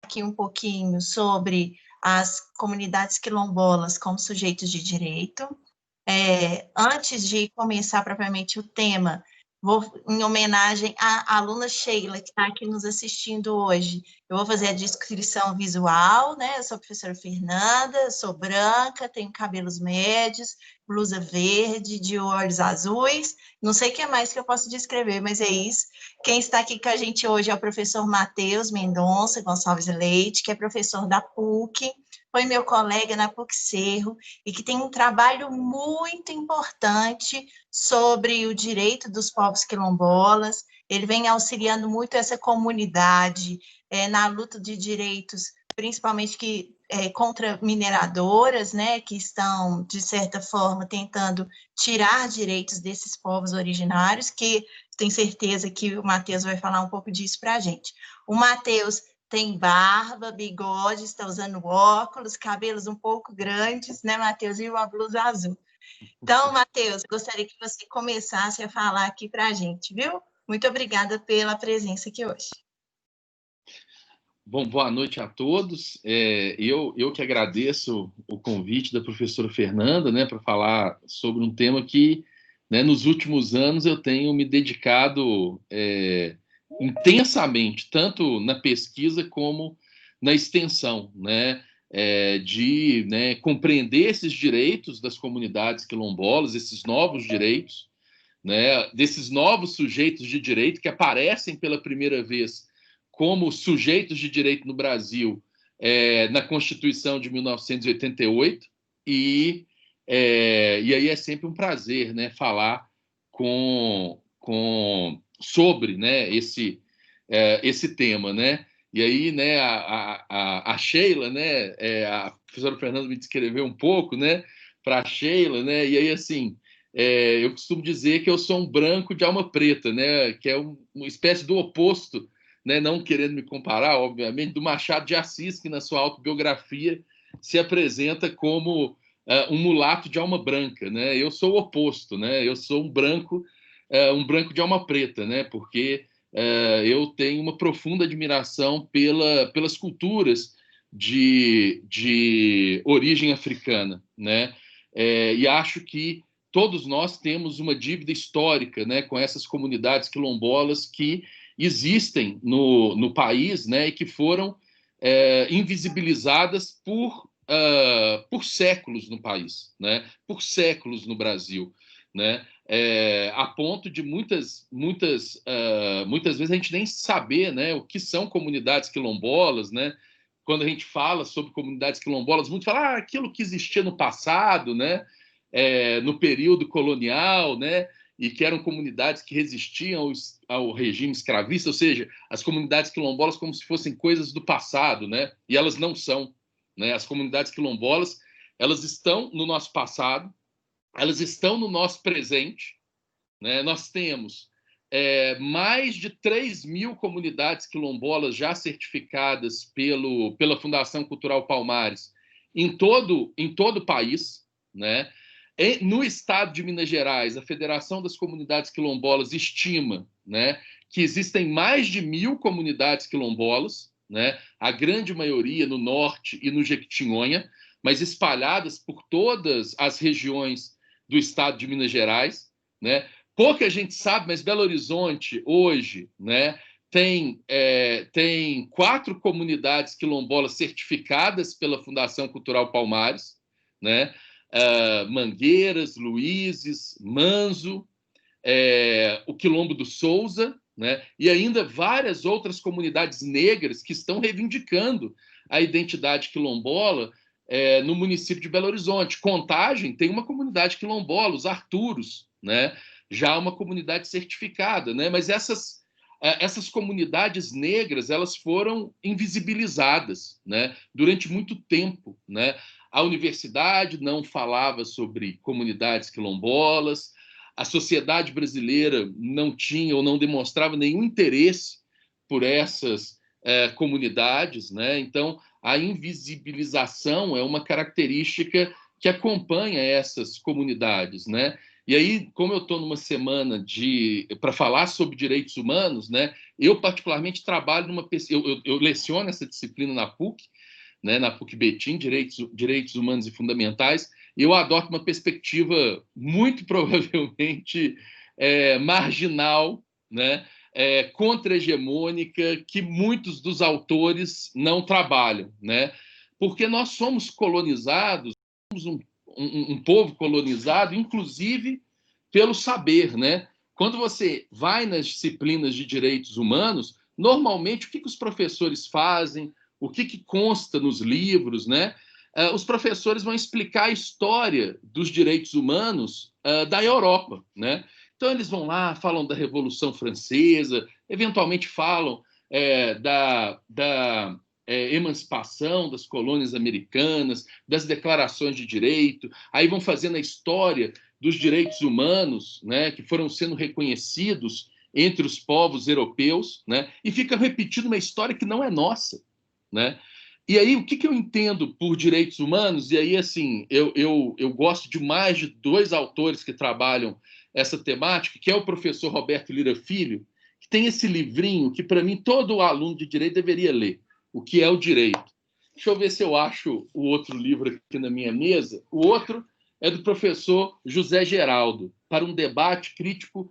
aqui um pouquinho sobre as comunidades quilombolas como sujeitos de direito. Antes de começar propriamente o tema, vou, em homenagem à aluna Sheila, que está aqui nos assistindo hoje, eu vou fazer a descrição visual, né? Eu sou a professora Fernanda, sou branca, tenho cabelos médios, blusa verde, de olhos azuis, não sei o que mais que eu posso descrever, mas é isso. Quem está aqui com a gente hoje é o professor Matheus Mendonça Gonçalves Leite, que é professor da PUC, foi meu colega na PUC Cerro, e que tem um trabalho muito importante sobre o direito dos povos quilombolas. Ele vem auxiliando muito essa comunidade na luta de direitos, principalmente contra mineradoras, né, que estão, de certa forma, tentando tirar direitos desses povos originários, que tenho certeza que o Matheus vai falar um pouco disso para a gente. O Matheus tem barba, bigode, está usando óculos, cabelos um pouco grandes, né, Matheus? E uma blusa azul. Então, Matheus, gostaria que você começasse a falar aqui para a gente, viu? Muito obrigada pela presença aqui hoje. Bom, boa noite a todos. Eu que agradeço o convite da professora Fernanda, né, para falar sobre um tema que, né, nos últimos anos eu tenho me dedicado intensamente, tanto na pesquisa como na extensão, né, de, né, compreender esses direitos das comunidades quilombolas, esses novos direitos, né, desses novos sujeitos de direito que aparecem pela primeira vez como sujeitos de direito no Brasil na Constituição de 1988, e aí é sempre um prazer, né, falar sobre, né, esse tema, né? E aí, né, a Sheila, né, a professora Fernanda me descreveu um pouco, né, para a Sheila, né? E aí, assim, eu costumo dizer que eu sou um branco de alma preta, né, que é uma espécie do oposto, né, não querendo me comparar, obviamente, do Machado de Assis, que na sua autobiografia se apresenta como um mulato de alma branca, né? Eu sou o oposto, né? Eu sou um branco de alma preta, né? Porque eu tenho uma profunda admiração pelas culturas de origem africana, né? E acho que todos nós temos uma dívida histórica, né, com essas comunidades quilombolas que existem no país, né, e que foram invisibilizadas por séculos no país, né, por séculos no Brasil, né, a ponto de muitas vezes a gente nem saber, né, o que são comunidades quilombolas, né? Quando a gente fala sobre comunidades quilombolas, muitos falam aquilo que existia no passado, né, no período colonial, né, e que eram comunidades que resistiam ao regime escravista, ou seja, as comunidades quilombolas como se fossem coisas do passado, né? E elas não são, né? As comunidades quilombolas, elas estão no nosso passado, elas estão no nosso presente, né? Nós temos mais de 3.000 comunidades quilombolas já certificadas pela Fundação Cultural Palmares em todo o país, né? No estado de Minas Gerais, a Federação das Comunidades Quilombolas estima, né, que existem mais de 1.000 comunidades quilombolas, né, a grande maioria no norte e no Jequitinhonha, mas espalhadas por todas as regiões do estado de Minas Gerais, né? Pouca gente sabe, mas Belo Horizonte hoje, né, tem 4 comunidades quilombolas certificadas pela Fundação Cultural Palmares, né? Mangueiras, Luizes, Manzo, o Quilombo do Souza, né? E ainda várias outras comunidades negras que estão reivindicando a identidade quilombola no município de Belo Horizonte. Contagem tem uma comunidade quilombola, os Arturos, né? Já uma comunidade certificada, né? Mas essas comunidades negras, elas foram invisibilizadas, né, durante muito tempo, né? A universidade não falava sobre comunidades quilombolas, a sociedade brasileira não tinha ou não demonstrava nenhum interesse por essas comunidades, né? Então, a invisibilização é uma característica que acompanha essas comunidades, né? E aí, como eu estou numa semana para falar sobre direitos humanos, né, eu particularmente trabalho numa pesquisa, eu leciono essa disciplina na PUC, né, na PUC Betim, direitos Humanos e Fundamentais, e eu adoto uma perspectiva muito provavelmente marginal, né, contra-hegemônica, que muitos dos autores não trabalham, né, porque nós somos colonizados, somos um povo colonizado, inclusive pelo saber, né? Quando você vai nas disciplinas de direitos humanos, normalmente o que os professores fazem, o que consta nos livros, né? Os professores vão explicar a história dos direitos humanos da Europa, né? Então eles vão lá, falam da Revolução Francesa, eventualmente falam da emancipação das colônias americanas, das declarações de direito, aí vão fazendo a história dos direitos humanos, né, que foram sendo reconhecidos entre os povos europeus, né, e fica repetindo uma história que não é nossa, né? E aí, o que eu entendo por direitos humanos? E aí, assim, eu gosto demais de dois autores que trabalham essa temática, que é o professor Roberto Lira Filho, que tem esse livrinho que, para mim, todo aluno de direito deveria ler, O que é o Direito. Deixa eu ver se eu acho o outro livro aqui na minha mesa. O outro é do professor José Geraldo, para um debate crítico,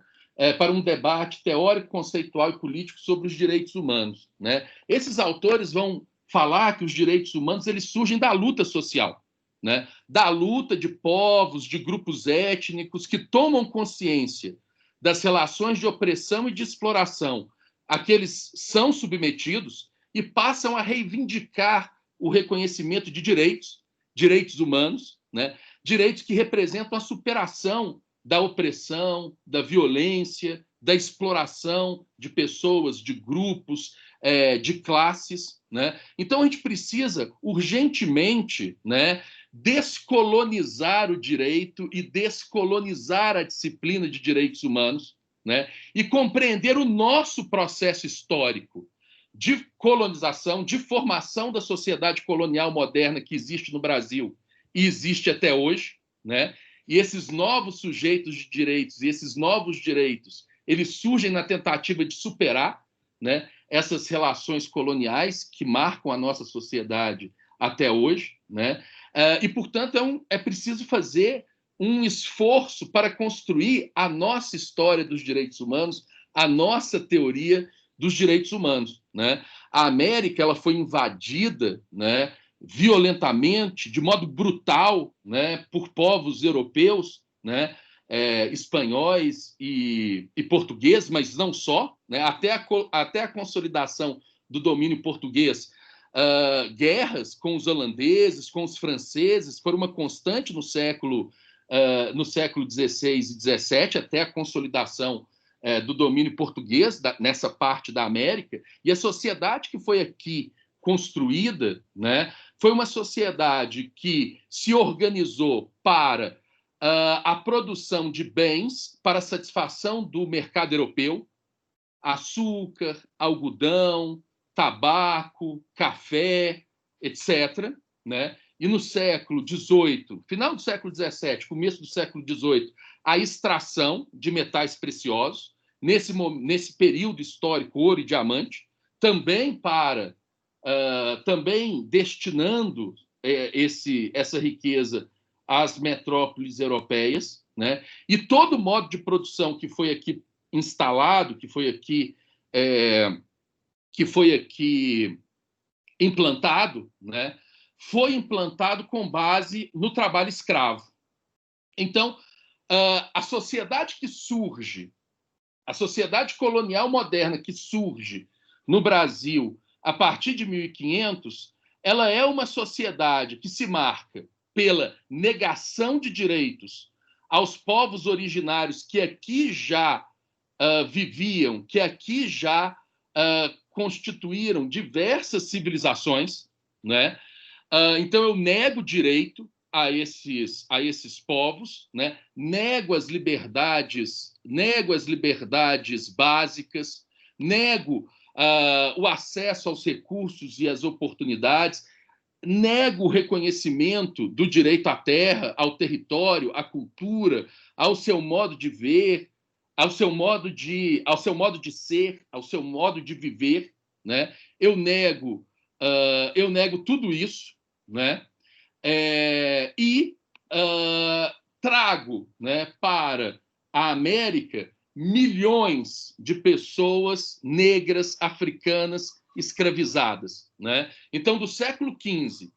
para um debate teórico, conceitual e político sobre os direitos humanos, né? Esses autores vão falar que os direitos humanos eles surgem da luta social, né? Da luta de povos, de grupos étnicos que tomam consciência das relações de opressão e de exploração a que eles são submetidos e passam a reivindicar o reconhecimento de direitos humanos, né? Direitos que representam a superação da opressão, da violência, da exploração de pessoas, de grupos, de classes, né? Então a gente precisa urgentemente, né, descolonizar o direito e descolonizar a disciplina de direitos humanos, né, e compreender o nosso processo histórico de colonização, de formação da sociedade colonial moderna que existe no Brasil e existe até hoje, né? E esses novos sujeitos de direitos e esses novos direitos, eles surgem na tentativa de superar, né, essas relações coloniais que marcam a nossa sociedade até hoje, né? E, portanto, é preciso fazer um esforço para construir a nossa história dos direitos humanos, a nossa teoria dos direitos humanos, né? A América ela foi invadida, né, violentamente, de modo brutal, né, por povos europeus, né, espanhóis e portugueses, mas não só, né, até a consolidação do domínio português. Guerras com os holandeses, com os franceses, foram uma constante no século XVI e XVII, até a consolidação do domínio português nessa parte da América, e a sociedade que foi aqui construída, né, foi uma sociedade que se organizou para a produção de bens para a satisfação do mercado europeu, açúcar, algodão, tabaco, café, etc., né? E no século XVIII, final do século XVII, começo do século XVIII, a extração de metais preciosos, nesse período histórico, ouro e diamante, também também destinando essa riqueza às metrópoles europeias, né? E todo o modo de produção que foi aqui instalado, que foi aqui implantado, né, foi implantado com base no trabalho escravo. Então, a sociedade que surge, a sociedade colonial moderna que surge no Brasil a partir de 1500, ela é uma sociedade que se marca pela negação de direitos aos povos originários que aqui já viviam, que aqui já constituíram diversas civilizações, né? Então eu nego direito a esses povos, né? Nego as liberdades básicas, nego o acesso aos recursos e às oportunidades, nego o reconhecimento do direito à terra, ao território, à cultura, ao seu modo de ver, ao seu modo de ser, ao seu modo de viver, né? Eu nego tudo isso, né? E trago, né, para a América milhões de pessoas negras, africanas, escravizadas, né? Então, do século XV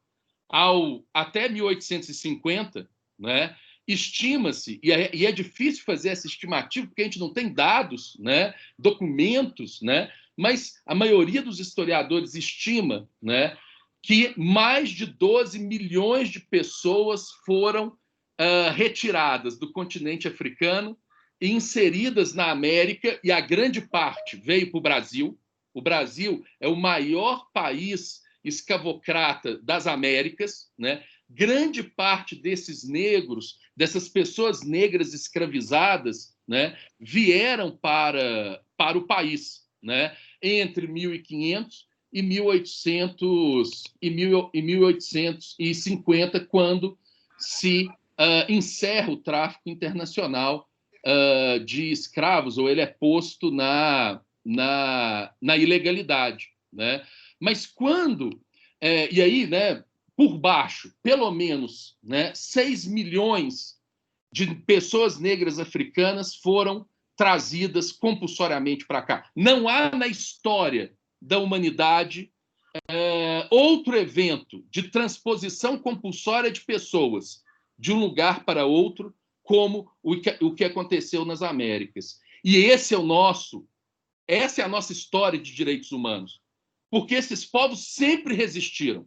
até 1850, né, estima-se, e é difícil fazer essa estimativa, porque a gente não tem dados, né, documentos, né, mas a maioria dos historiadores estima, né, que mais de 12 milhões de pessoas foram retiradas do continente africano e inseridas na América, e a grande parte veio para o Brasil. O Brasil é o maior país escravocrata das Américas, né? Grande parte desses negros, dessas pessoas negras escravizadas, né, vieram para o país, né, entre 1500 e 1850, quando se encerra o tráfico internacional de escravos, ou ele é posto na ilegalidade, né? Mas quando... e aí, né, por baixo, pelo menos, né, 6 milhões de pessoas negras africanas foram trazidas compulsoriamente para cá. Não há na história da humanidade outro evento de transposição compulsória de pessoas de um lugar para outro como o que aconteceu nas Américas. E essa é a nossa história de direitos humanos. Porque esses povos sempre resistiram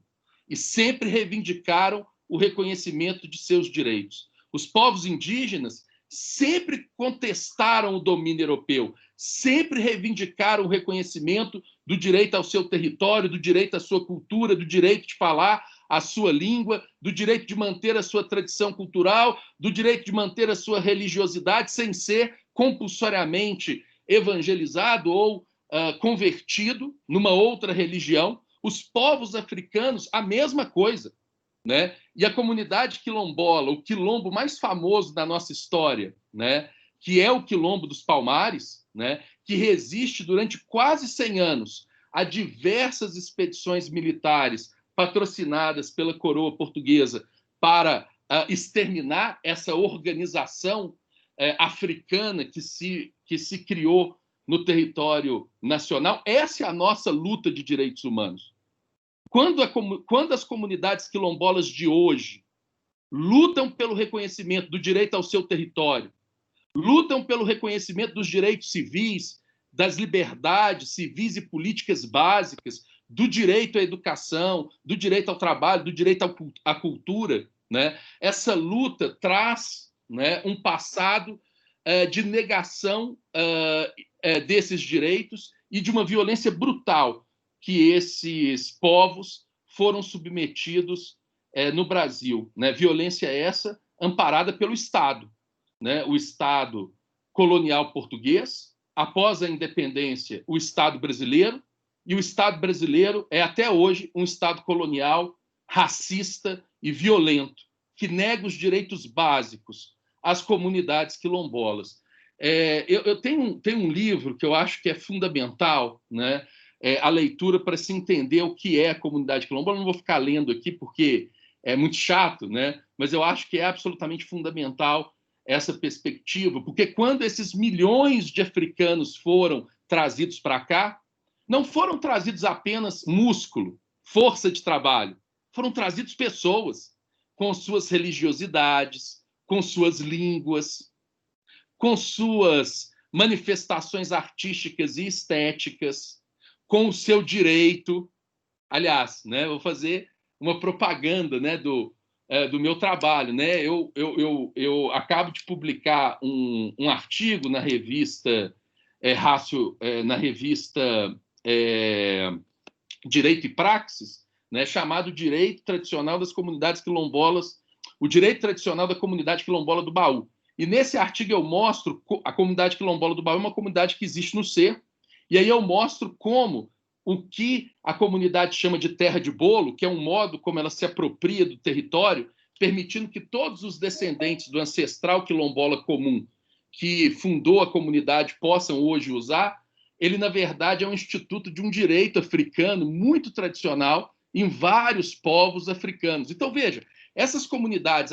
e sempre reivindicaram o reconhecimento de seus direitos. Os povos indígenas sempre contestaram o domínio europeu, sempre reivindicaram o reconhecimento do direito ao seu território, do direito à sua cultura, do direito de falar a sua língua, do direito de manter a sua tradição cultural, do direito de manter a sua religiosidade sem ser compulsoriamente evangelizado ou convertido numa outra religião. Os povos africanos, a mesma coisa, né? E a comunidade quilombola, o quilombo mais famoso da nossa história, né, que é o Quilombo dos Palmares, né, que resiste durante quase 100 anos a diversas expedições militares patrocinadas pela coroa portuguesa para exterminar essa organização africana que se criou no território nacional. Essa é a nossa luta de direitos humanos. Quando as comunidades quilombolas de hoje lutam pelo reconhecimento do direito ao seu território, lutam pelo reconhecimento dos direitos civis, das liberdades civis e políticas básicas, do direito à educação, do direito ao trabalho, do direito à cultura, né? Essa luta traz, né, um passado de negação desses direitos e de uma violência brutal que esses povos foram submetidos no Brasil, né? Violência essa amparada pelo Estado, né? O Estado colonial português, após a independência, o Estado brasileiro, e o Estado brasileiro é até hoje um Estado colonial, racista e violento, que nega os direitos básicos às comunidades quilombolas. Eu tenho um livro que eu acho que é fundamental, né? A leitura para se entender o que é a comunidade quilombola. Eu não vou ficar lendo aqui porque é muito chato, né? Mas eu acho que é absolutamente fundamental essa perspectiva, porque quando esses milhões de africanos foram trazidos para cá, não foram trazidos apenas músculo, força de trabalho, foram trazidos pessoas com suas religiosidades, com suas línguas, com suas manifestações artísticas e estéticas, com o seu direito. Aliás, né, vou fazer uma propaganda, né, do meu trabalho, né? Eu acabo de publicar um artigo na revista na revista Direito e Praxis, né, chamado Direito Tradicional das Comunidades Quilombolas, o Direito Tradicional da Comunidade Quilombola do Baú. E nesse artigo eu mostro a comunidade quilombola do Baú é uma comunidade que existe no ser, e aí eu mostro como o que a comunidade chama de terra de bolo, que é um modo como ela se apropria do território, permitindo que todos os descendentes do ancestral quilombola comum que fundou a comunidade possam hoje usar, ele, na verdade, é um instituto de um direito africano muito tradicional em vários povos africanos. Então, veja, essas comunidades,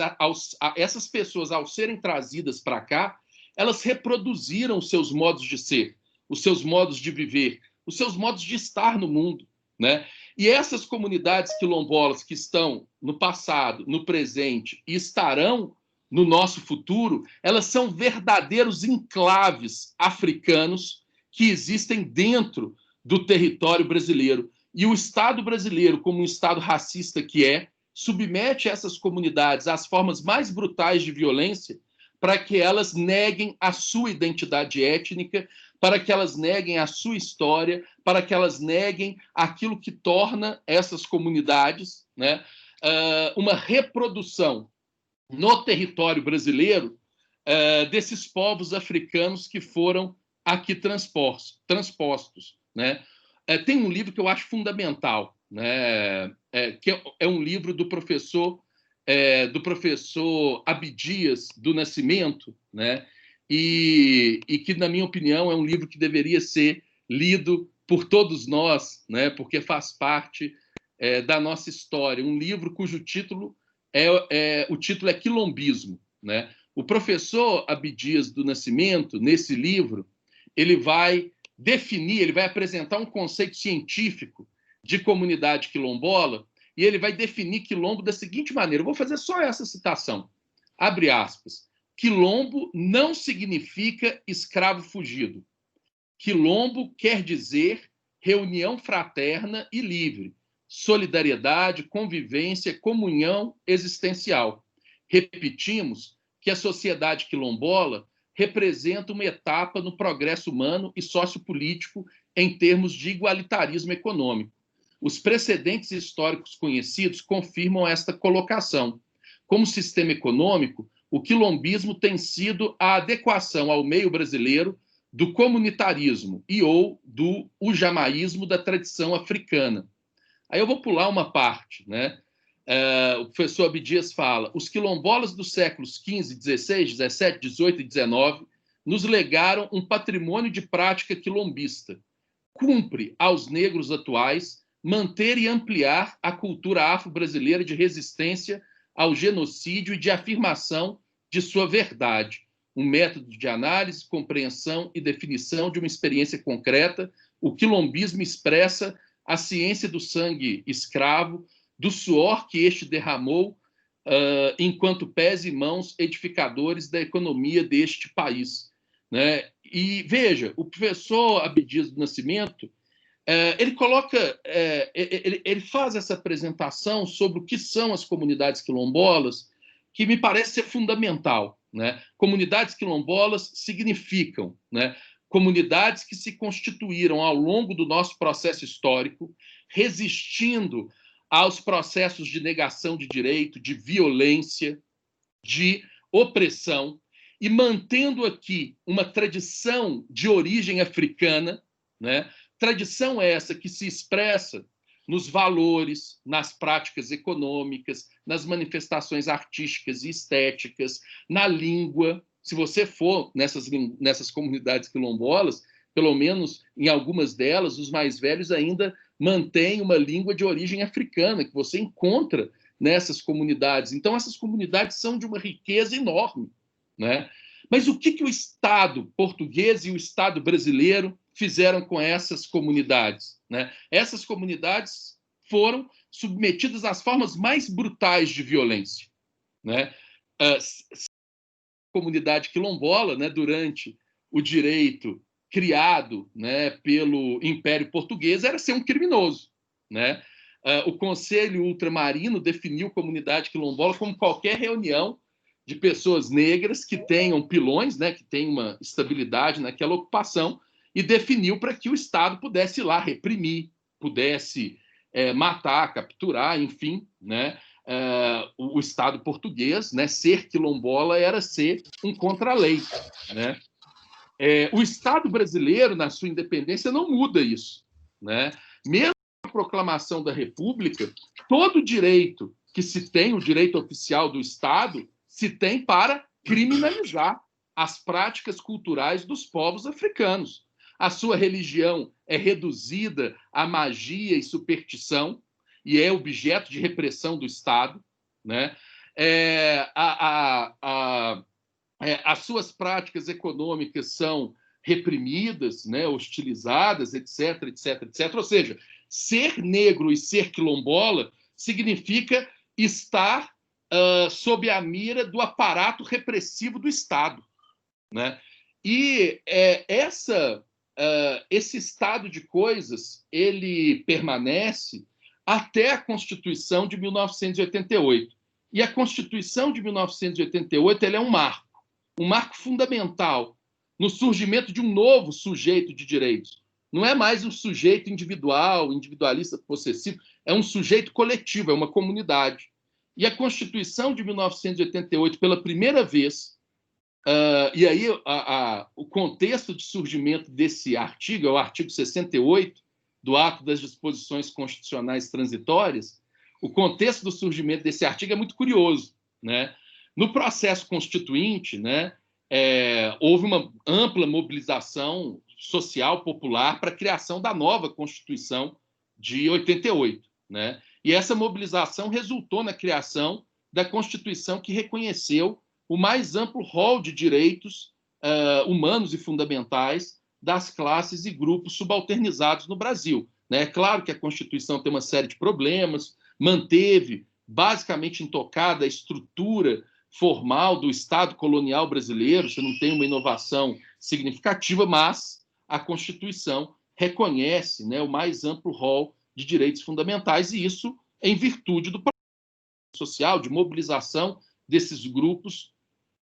essas pessoas, ao serem trazidas para cá, elas reproduziram os seus modos de ser, os seus modos de viver, os seus modos de estar no mundo, né? E essas comunidades quilombolas que estão no passado, no presente e estarão no nosso futuro, elas são verdadeiros enclaves africanos que existem dentro do território brasileiro. E o Estado brasileiro, como um Estado racista que é, submete essas comunidades às formas mais brutais de violência para que elas neguem a sua identidade étnica, para que elas neguem a sua história, para que elas neguem aquilo que torna essas comunidades, né, uma reprodução no território brasileiro desses povos africanos que foram aqui transpostos, né? Tem um livro que eu acho fundamental, né? Que é um livro do professor Abdias do Nascimento, né? E que, na minha opinião, é um livro que deveria ser lido por todos nós, né? Porque faz parte da nossa história. Um livro cujo título o título é Quilombismo, né? O professor Abdias do Nascimento, nesse livro, ele vai definir, ele vai apresentar um conceito científico de comunidade quilombola e ele vai definir quilombo da seguinte maneira. Eu vou fazer só essa citação. Abre aspas. Quilombo não significa escravo fugido. Quilombo quer dizer reunião fraterna e livre, solidariedade, convivência, comunhão existencial. Repetimos que a sociedade quilombola representa uma etapa no progresso humano e sociopolítico em termos de igualitarismo econômico. Os precedentes históricos conhecidos confirmam esta colocação. Como sistema econômico, o quilombismo tem sido a adequação ao meio brasileiro do comunitarismo e ou do ujamaísmo da tradição africana. Aí eu vou pular uma parte, né? O professor Abdias fala: os quilombolas dos séculos XV, XVI, XVII, XVIII e XIX nos legaram um patrimônio de prática quilombista. Cumpre aos negros atuais manter e ampliar a cultura afro-brasileira de resistência ao genocídio e de afirmação de sua verdade, um método de análise, compreensão e definição de uma experiência concreta. O quilombismo expressa a ciência do sangue escravo, do suor que este derramou, enquanto pés e mãos edificadores da economia deste país, né? E veja, o professor Abdias do Nascimento, ele coloca, ele faz essa apresentação sobre o que são as comunidades quilombolas, que me parece ser fundamental, né? Comunidades quilombolas significam, né, comunidades que se constituíram ao longo do nosso processo histórico, resistindo aos processos de negação de direito, de violência, de opressão, e mantendo aqui uma tradição de origem africana, né? Tradição essa que se expressa nos valores, nas práticas econômicas, nas manifestações artísticas e estéticas, na língua. Se você for nessas comunidades quilombolas, pelo menos em algumas delas, os mais velhos ainda mantêm uma língua de origem africana, que você encontra nessas comunidades. Então, essas comunidades são de uma riqueza enorme, né? Mas o que o Estado português e o Estado brasileiro fizeram com essas comunidades, né? Essas comunidades foram submetidas às formas mais brutais de violência, né? A comunidade quilombola, né, durante o direito criado, né, pelo Império Português, era ser um criminoso, né? O Conselho Ultramarino definiu comunidade quilombola como qualquer reunião de pessoas negras que tenham pilões, né, que tenham uma estabilidade naquela ocupação, e definiu para que o Estado pudesse ir lá reprimir, pudesse matar, capturar, enfim, né? O Estado português, né, ser quilombola era ser um contra-lei, né? O Estado brasileiro, na sua independência, não muda isso, né? mesmo com a proclamação da República, todo direito que se tem, o direito oficial do Estado, se tem para criminalizar as práticas culturais dos povos africanos. A sua religião é reduzida a magia e superstição e é objeto de repressão do Estado, né? As suas práticas econômicas são reprimidas, né, hostilizadas, etc, etc, etc. Ou seja, ser negro e ser quilombola significa estar sob a mira do aparato repressivo do Estado, né? E esse estado de coisas ele permanece até a Constituição de 1988. E a Constituição de 1988 ela é um marco fundamental no surgimento de um novo sujeito de direitos. Não é mais um sujeito individual, individualista, possessivo, é um sujeito coletivo, é uma comunidade. E a Constituição de 1988, pela primeira vez, e aí o contexto de surgimento desse artigo é o artigo 68 do Ato das Disposições Constitucionais Transitórias. O contexto do surgimento desse artigo é muito curioso, né? No processo constituinte, né, houve uma ampla mobilização social popular para a criação da nova Constituição de 88, né? E essa mobilização resultou na criação da Constituição que reconheceu o mais amplo rol de direitos humanos e fundamentais das classes e grupos subalternizados no Brasil. É claro que a Constituição tem uma série de problemas, manteve basicamente intocada a estrutura formal do Estado colonial brasileiro, você não tem uma inovação significativa, mas a Constituição reconhece, né, o mais amplo rol de direitos fundamentais, e isso em virtude do processo social, de mobilização desses grupos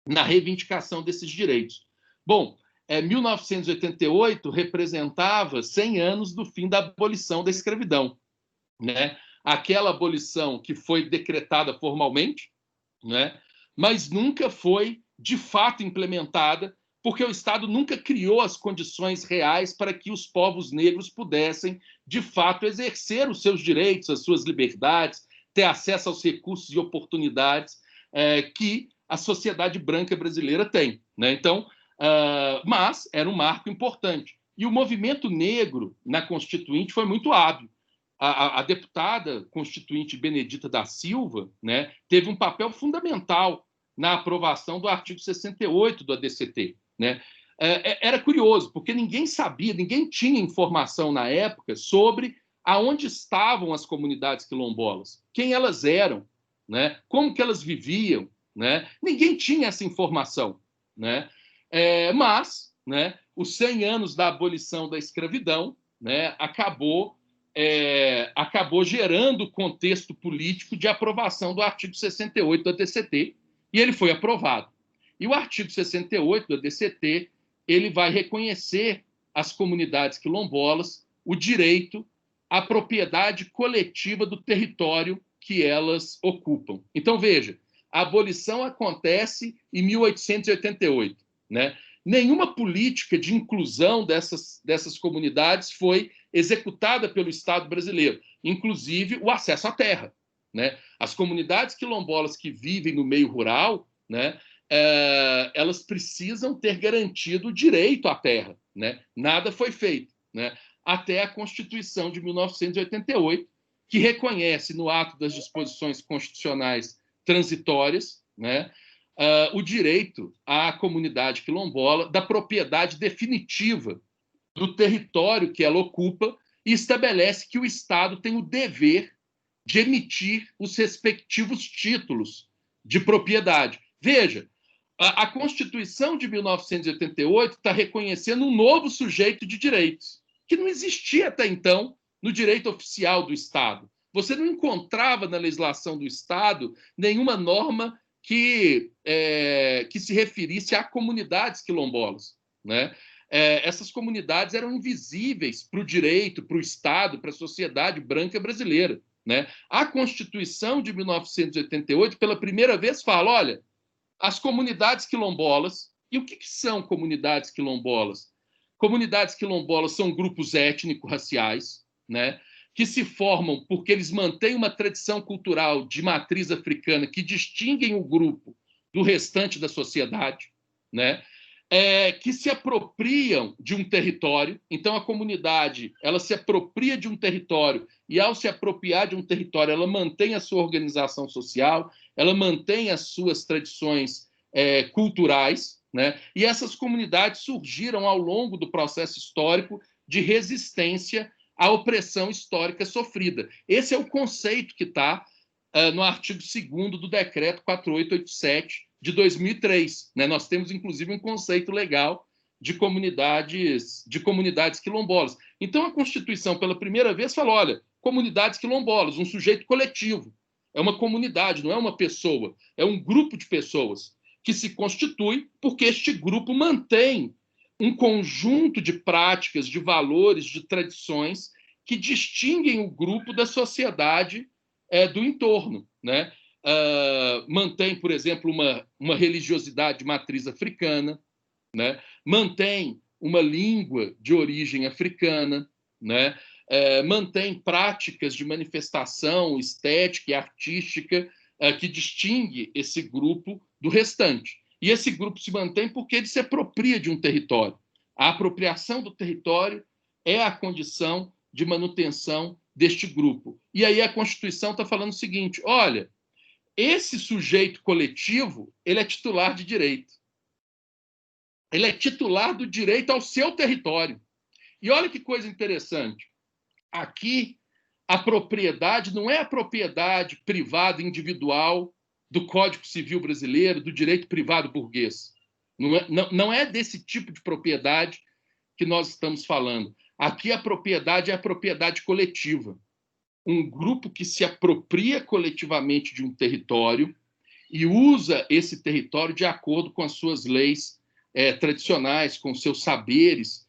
na reivindicação desses direitos. Bom, 1988 representava 100 anos do fim da abolição da escravidão, né? Aquela abolição que foi decretada formalmente, né? Mas nunca foi de fato implementada, porque o Estado nunca criou as condições reais para que os povos negros pudessem, de fato, exercer os seus direitos, as suas liberdades, ter acesso aos recursos e oportunidades que a sociedade branca brasileira tem, né? Então, mas era um marco importante. E o movimento negro na Constituinte foi muito hábil. A deputada constituinte Benedita da Silva, né, teve um papel fundamental na aprovação do artigo 68 do ADCT, né? Era curioso, porque ninguém sabia, ninguém tinha informação na época sobre aonde estavam as comunidades quilombolas, quem elas eram, né, como que elas viviam, né? Ninguém tinha essa informação, né? Mas, né, os 100 anos da abolição da escravidão, né, acabou gerando o contexto político de aprovação do artigo 68 do ADCT, e ele foi aprovado. E o artigo 68 do ADCT ele vai reconhecer às comunidades quilombolas o direito à propriedade coletiva do território que elas ocupam. Então, veja, a abolição acontece em 1888, né? Nenhuma política de inclusão dessas comunidades foi executada pelo Estado brasileiro, inclusive o acesso à terra, né? As comunidades quilombolas que vivem no meio rural, né, elas precisam ter garantido o direito à terra, né? Nada foi feito, né? Até a Constituição de 1988, que reconhece no ato das disposições constitucionais transitórias, né, o direito à comunidade quilombola da propriedade definitiva do território que ela ocupa e estabelece que o Estado tem o dever de emitir os respectivos títulos de propriedade. Veja, a Constituição de 1988 está reconhecendo um novo sujeito de direitos, que não existia até então no direito oficial do Estado. Você não encontrava na legislação do Estado nenhuma norma que se referisse a comunidades quilombolas, né? Essas comunidades eram invisíveis para o direito, para o Estado, para a sociedade branca brasileira, né? A Constituição de 1988, pela primeira vez, fala, olha, as comunidades quilombolas, e o que são comunidades quilombolas? Comunidades quilombolas são grupos étnico-raciais, né? que se formam porque eles mantêm uma tradição cultural de matriz africana que distinguem o grupo do restante da sociedade, né? Que se apropriam de um território. Então, a comunidade ela se apropria de um território e, ao se apropriar de um território, ela mantém a sua organização social, ela mantém as suas tradições culturais, né? E essas comunidades surgiram ao longo do processo histórico de resistência à opressão histórica sofrida. Esse é o conceito que está no artigo 2º do Decreto 4887 de 2003. Né? Nós temos, inclusive, um conceito legal de comunidades quilombolas. Então, a Constituição, pela primeira vez, falou, olha, comunidades quilombolas, um sujeito coletivo. É uma comunidade, não é uma pessoa. É um grupo de pessoas que se constitui porque este grupo mantém um conjunto de práticas, de valores, de tradições que distinguem o grupo da sociedade do entorno, né? Mantém, por exemplo, uma religiosidade de matriz africana, né? Mantém uma língua de origem africana, né? Mantém práticas de manifestação estética e artística que distingue esse grupo do restante. E esse grupo se mantém porque ele se apropria de um território. A apropriação do território é a condição de manutenção deste grupo. E aí a Constituição está falando o seguinte, olha, esse sujeito coletivo, ele é titular de direito. Ele é titular do direito ao seu território. E olha que coisa interessante. Aqui, a propriedade não é a propriedade privada individual do Código Civil brasileiro, do direito privado burguês. Não é desse tipo de propriedade que nós estamos falando. Aqui a propriedade é a propriedade coletiva. Um grupo que se apropria coletivamente de um território e usa esse território de acordo com as suas leis tradicionais, com seus saberes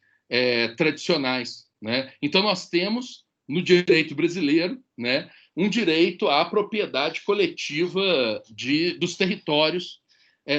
tradicionais. Né? Então, nós temos, no direito brasileiro, né, um direito à propriedade coletiva dos territórios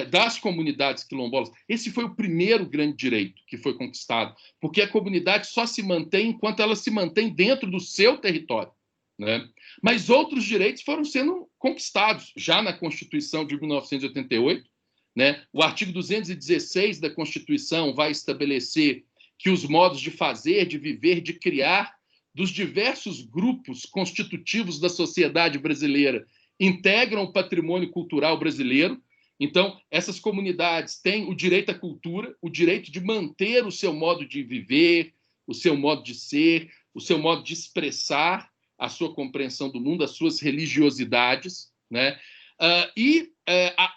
das comunidades quilombolas. Esse foi o primeiro grande direito que foi conquistado, porque a comunidade só se mantém enquanto ela se mantém dentro do seu território. Né? Mas outros direitos foram sendo conquistados já na Constituição de 1988. Né? O artigo 216 da Constituição vai estabelecer que os modos de fazer, de viver, de criar dos diversos grupos constitutivos da sociedade brasileira integram o patrimônio cultural brasileiro. Então, essas comunidades têm o direito à cultura, o direito de manter o seu modo de viver, o seu modo de ser, o seu modo de expressar a sua compreensão do mundo, as suas religiosidades, né?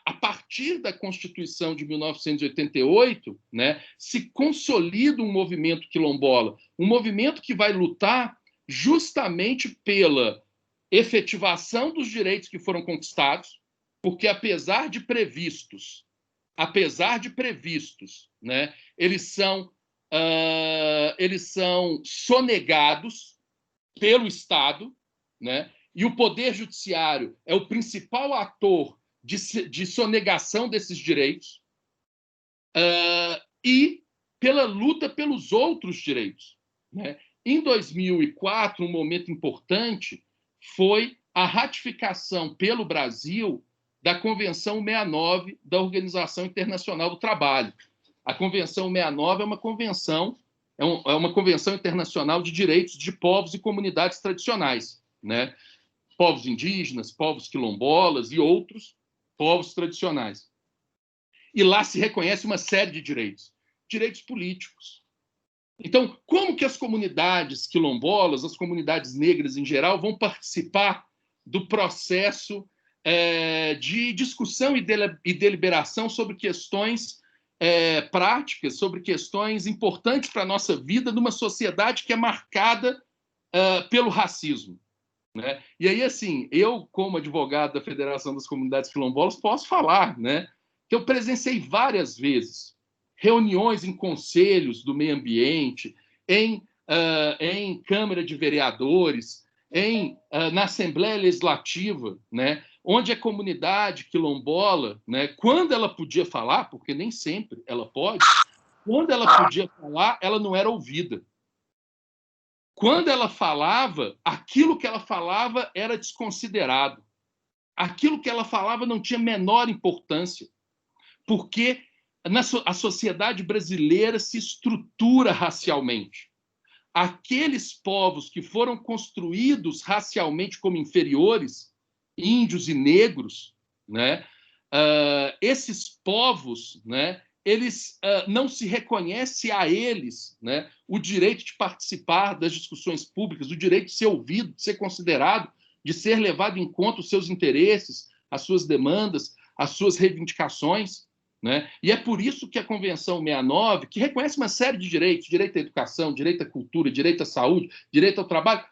A partir da Constituição de 1988, né, se consolida um movimento quilombola, um movimento que vai lutar justamente pela efetivação dos direitos que foram conquistados, porque apesar de previstos, né, eles são sonegados pelo Estado, né? E o Poder Judiciário é o principal ator de sonegação desses direitos e pela luta pelos outros direitos. Né? Em 2004, um momento importante foi a ratificação pelo Brasil da Convenção 69 da Organização Internacional do Trabalho. A Convenção 69 é uma convenção internacional de direitos de povos e comunidades tradicionais, né? Povos indígenas, povos quilombolas e outros povos tradicionais. E lá se reconhece uma série de direitos políticos. Então, como que as comunidades quilombolas, as comunidades negras em geral, vão participar do processo de discussão e deliberação sobre questões práticas, sobre questões importantes para a nossa vida numa sociedade que é marcada pelo racismo? Né? E aí, assim, eu, como advogado da Federação das Comunidades Quilombolas, posso falar, né, que eu presenciei várias vezes reuniões em conselhos do meio ambiente, em Câmara de Vereadores, na Assembleia Legislativa, né, onde a comunidade quilombola, né, quando ela podia falar, porque nem sempre ela pode, quando ela podia falar, ela não era ouvida. Quando ela falava, aquilo que ela falava era desconsiderado. Aquilo que ela falava não tinha menor importância, porque a sociedade brasileira se estrutura racialmente. Aqueles povos que foram construídos racialmente como inferiores, índios e negros, né? Esses povos, né? Eles não se reconhece a eles, né? O direito de participar das discussões públicas, o direito de ser ouvido, de ser considerado, de ser levado em conta os seus interesses, as suas demandas, as suas reivindicações, né? E é por isso que a Convenção 69, que reconhece uma série de direitos, direito à educação, direito à cultura, direito à saúde, direito ao trabalho,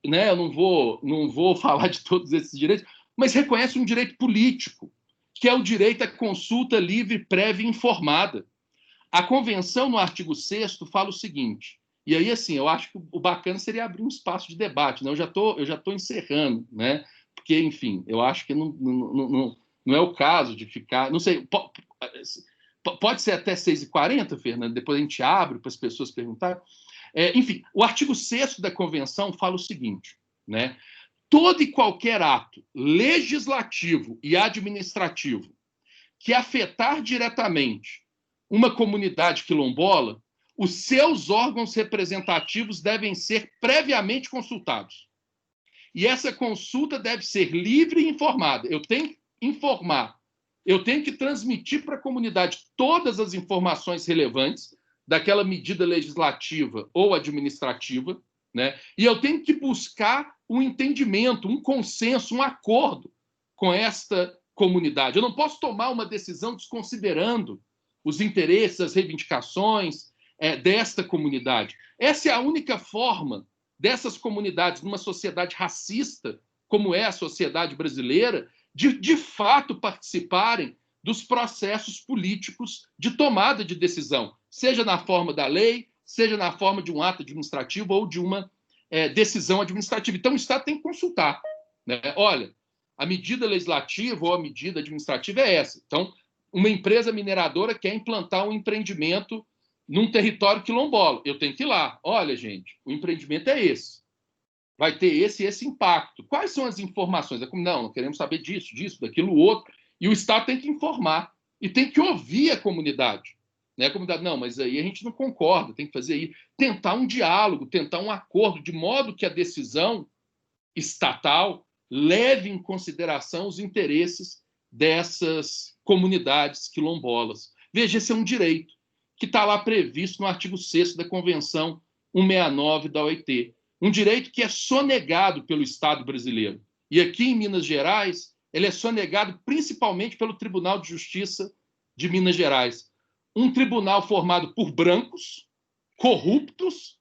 né? Eu não vou falar de todos esses direitos, mas reconhece um direito político, que é o direito à consulta livre, prévia e informada. A Convenção, no artigo 6º, fala o seguinte, e aí, assim, eu acho que o bacana seria abrir um espaço de debate, né? Eu já tô encerrando, né? Porque, enfim, eu acho que não é o caso de ficar... Não sei, pode ser até 6h40, Fernando? Depois a gente abre para as pessoas perguntarem. Enfim, o artigo 6º da Convenção fala o seguinte, né? Todo e qualquer ato legislativo e administrativo que afetar diretamente uma comunidade quilombola, os seus órgãos representativos devem ser previamente consultados. E essa consulta deve ser livre e informada. Eu tenho que informar, eu tenho que transmitir para a comunidade todas as informações relevantes daquela medida legislativa ou administrativa, né? E eu tenho que buscar um entendimento, um consenso, um acordo com esta comunidade. Eu não posso tomar uma decisão desconsiderando os interesses, as reivindicações desta comunidade. Essa é a única forma dessas comunidades, numa sociedade racista, como é a sociedade brasileira, de fato participarem dos processos políticos de tomada de decisão, seja na forma da lei, seja na forma de um ato administrativo ou de uma decisão administrativa. Então, o Estado tem que consultar, né? Olha, a medida legislativa ou a medida administrativa é essa. Então, uma empresa mineradora quer implantar um empreendimento num território quilombola. Eu tenho que ir lá. Olha, gente, o empreendimento é esse. Vai ter esse impacto. Quais são as informações? Não queremos saber disso, daquilo, outro. E o Estado tem que informar. E tem que ouvir a comunidade. Né? A comunidade, não, mas aí a gente não concorda, tem que fazer isso. Tentar um diálogo, tentar um acordo, de modo que a decisão estatal leve em consideração os interesses dessas comunidades quilombolas. Veja, esse é um direito que está lá previsto no artigo 6º da Convenção 169 da OIT. Um direito que é sonegado pelo Estado brasileiro. E aqui em Minas Gerais, ele é sonegado principalmente pelo Tribunal de Justiça de Minas Gerais. Um tribunal formado por brancos, corruptos,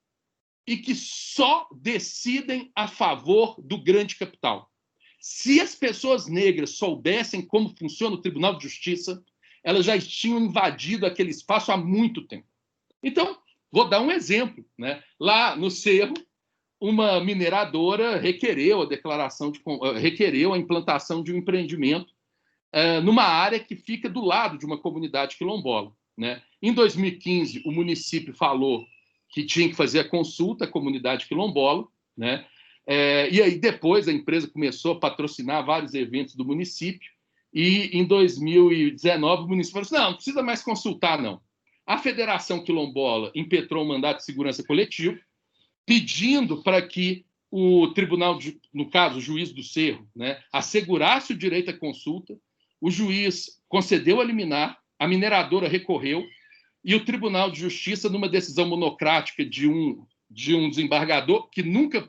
e que só decidem a favor do grande capital. Se as pessoas negras soubessem como funciona o Tribunal de Justiça, elas já tinham invadido aquele espaço há muito tempo. Então, vou dar um exemplo, né? Lá no Cerro, uma mineradora requereu a implantação de um empreendimento numa área que fica do lado de uma comunidade quilombola, né? Em 2015, o município falou que tinha que fazer a consulta à comunidade quilombola, né? E aí depois a empresa começou a patrocinar vários eventos do município e em 2019 o município falou assim, não precisa mais consultar, não. A Federação Quilombola impetrou um mandato de segurança coletivo pedindo para que o tribunal, no caso, o juiz do Cerro, né, assegurasse o direito à consulta, o juiz concedeu a liminar, a mineradora recorreu, e o Tribunal de Justiça, numa decisão monocrática de um desembargador, que nunca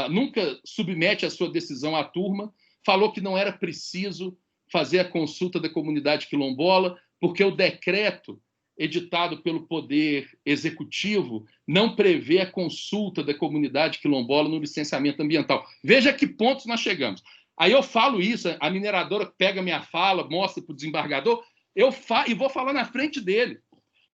nunca submete a sua decisão à turma, falou que não era preciso fazer a consulta da comunidade quilombola, porque o decreto editado pelo Poder Executivo não prevê a consulta da comunidade quilombola no licenciamento ambiental. Veja a que pontos nós chegamos. Aí eu falo isso, a mineradora pega minha fala, mostra para o desembargador, e vou falar na frente dele.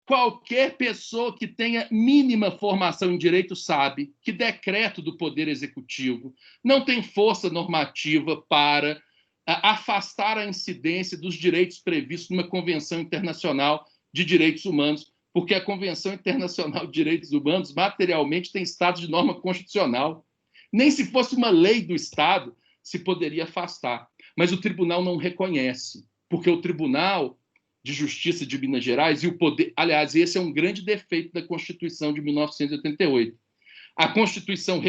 Qualquer pessoa que tenha mínima formação em direito sabe que decreto do Poder Executivo não tem força normativa para afastar a incidência dos direitos previstos numa Convenção Internacional de Direitos Humanos, porque a Convenção Internacional de Direitos Humanos materialmente tem status de norma constitucional. Nem se fosse uma lei do Estado se poderia afastar. Mas o tribunal não reconhece, porque o Tribunal de Justiça de Minas Gerais e o poder... Aliás, esse é um grande defeito da Constituição de 1988. A Constituição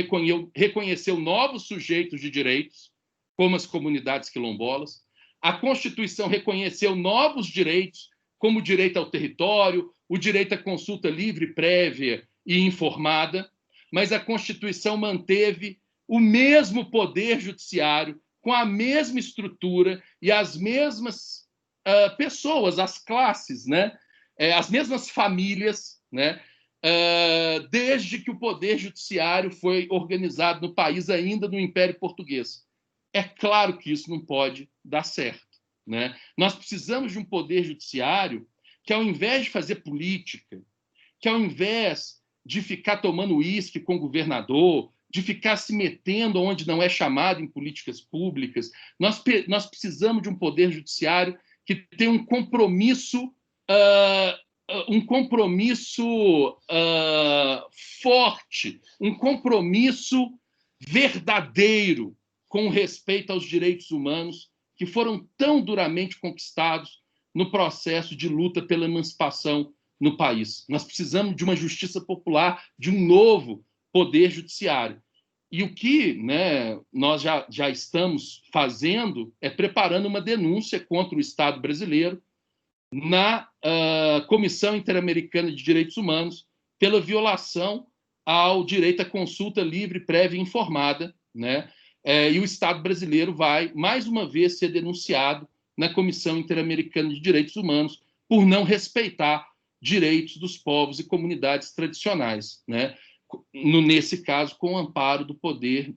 reconheceu novos sujeitos de direitos, como as comunidades quilombolas. A Constituição reconheceu novos direitos, como o direito ao território, o direito à consulta livre, prévia e informada, mas a Constituição manteve o mesmo poder judiciário, com a mesma estrutura e as mesmas pessoas, as classes, né? As mesmas famílias, né? Desde que o poder judiciário foi organizado no país, ainda no Império Português. É claro que isso não pode dar certo, né? Nós precisamos de um poder judiciário que, ao invés de fazer política, que, ao invés de ficar tomando uísque com o governador, de ficar se metendo onde não é chamado em políticas públicas, nós precisamos de um poder judiciário que tenha um compromisso forte, um compromisso verdadeiro com respeito aos direitos humanos que foram tão duramente conquistados no processo de luta pela emancipação no país. Nós precisamos de uma justiça popular, de um novo poder judiciário. E o que, né, nós já estamos fazendo é preparando uma denúncia contra o Estado brasileiro na Comissão Interamericana de Direitos Humanos pela violação ao direito à consulta livre, prévia e informada, né? E o Estado brasileiro vai, mais uma vez, ser denunciado na Comissão Interamericana de Direitos Humanos por não respeitar direitos dos povos e comunidades tradicionais, né? Nesse caso, com o amparo do poder